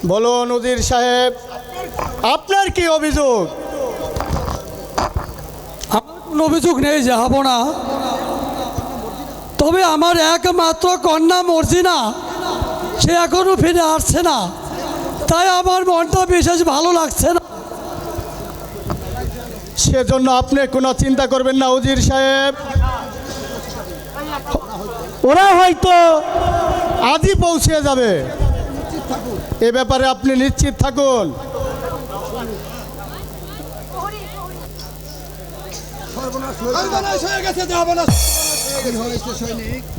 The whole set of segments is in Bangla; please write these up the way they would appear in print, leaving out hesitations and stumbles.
বলুন উজির সাহেব, আপনার কি অভিযোগ? কোনো অভিযোগ নেই যাব না, তবে আমার একমাত্র কন্যা মর্জিনা সে এখনো ফিরে আসছে না, তাই আমার মনটা বিশেষ ভালো লাগছে না। সেজন্য আপনি কোনো চিন্তা করবেন না উজির সাহেব, ওরা হয়তো আজই পৌঁছে যাবে, এ ব্যাপারে আপনি নিশ্চিত থাকুন।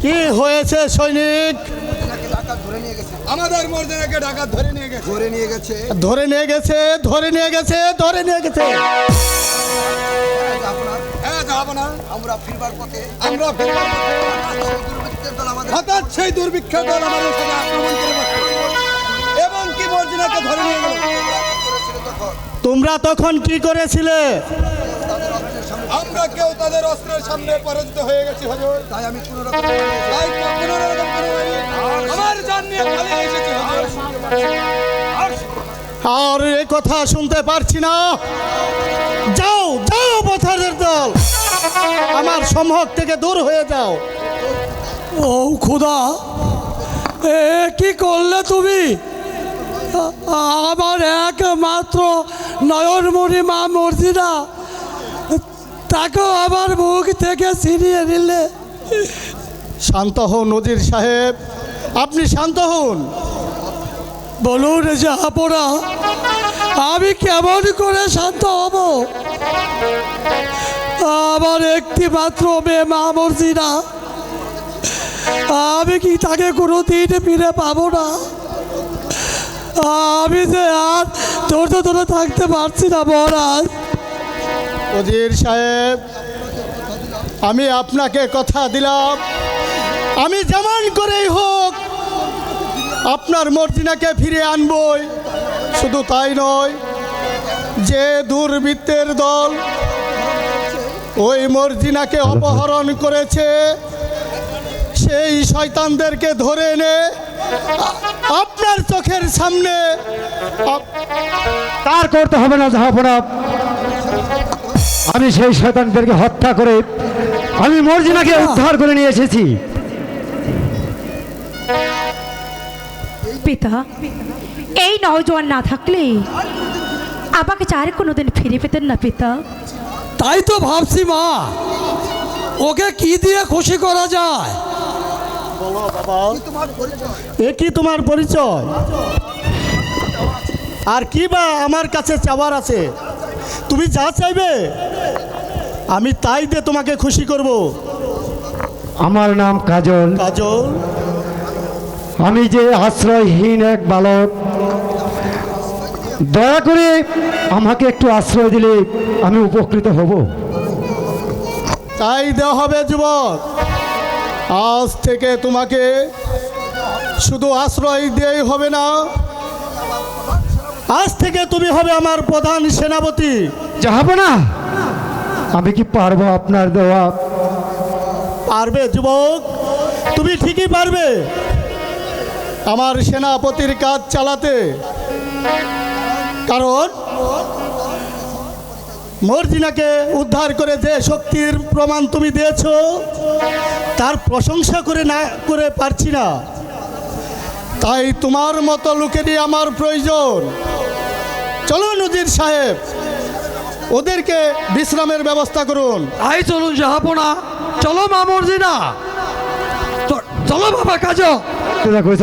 কি হয়েছে সৈনিক? আমাদের মর্জিনাকে ডাকাত ধরে নিয়ে গেছে। ধরে নিয়ে গেছে ধরে নিয়ে গেছে। হ্যাঁ যাবো না, আমরা ফিরবার পথে হঠাৎ সেই দুর্ভিক্ষের দল আমাদের সাথে আক্রমণ করে বসে এবং কি মর্জিনাকে ধরে নিয়ে গেল। তোমরা তখন কি করেছিলে? আমরা কেউ তাদের অস্ত্রের সামনে পরাজিত হয়ে গেছি হুজুর। তাই আমি কোনোরকম আমার জান নিয়ে পালিয়ে এসেছি হুজুর। আর এই কথা শুনতে পারছি না। যাও যাও পথারের দল, আমার সম্মুখ থেকে দূর হয়ে যাও। ও খোদা, এ কি করলে তুমি? আমার একমাত্র নয়নমণি মা মর্জিনা, তাকেও আমার মুখ থেকে ছিনিয়ে নিলে। শান্ত হন উজির সাহেব, আপনি শান্ত হন। বলুন জাহাপনা, আমি কেমন করে শান্ত হব? আমার একটি মাত্র মেয়ে মা মর্জিনা, আমি কি তাকে কোনো দিন ফিরে পাবো না? আমি যে আর ধৈর্য ধরে থাকতে পারছি না মহারাজ। উজির সাহেব, আমি আপনাকে কথা দিলাম, আমি যেমন করেই হোক আপনার মর্জিনাকে ফিরে আনবই। শুধু তাই নয়, যে দুর্বৃত্তের দল ওই মর্জিনাকে অপহরণ করেছে, সেই শয়তানদেরকে ধরে এনে আপনার চোখের সামনে তার করতে হবে না জাহাপনা। আমি সেই শয়তানদেরকে হত্যা করে আমি মর্জিনাকে উদ্ধার করে নিয়ে এসেছি। পিতা, এই নওজোয়ান না থাকলে আমাকে চার কোনোদিন ফিরে পেতেন না পিতা। তাই তো ভাবছি মা, ওকে কি দিয়ে খুশি করা যায়? বলো বাবা, এ কি তোমার পরিচয়? আর কি বা আমার কাছে চাওয়ার আছে? তুমি যা চাইবে আমি তাই দিয়ে তোমাকে খুশি করব। আমার নাম কাজল। কাজল, আমি যে আশ্রয়হীন এক বালক, দয়া করে আমাকে একটু আশ্রয় দিলে আমি উপকৃত হব। তাই দেওয়া হবে যুবক। আজ থেকে তোমাকে শুধু আশ্রয় দিয়েই হবে না, আজ থেকে তুমি হবে আমার প্রধান সেনাপতি। জাহাপনা, আমি কি পারবো আপনার দেওয়া? পারবে যুবক, তুমি ঠিকই পারবে আমার সেনাপতির কাজ চালাতে। কারণ মর্জিনাকে উদ্ধার করে যে শক্তির প্রমাণ তুমি দিয়েছ, তার প্রশংসা করে না করে পারছি না। তাই তোমার মতো লোকেরই আমার প্রয়োজন। চলো উজির সাহেব, ওদেরকে বিশ্রামের ব্যবস্থা করুন। তাই চলুন জাহাপনা, চলো মা মর্জিনা, চলো বাবা কাজ। তোরা কইছ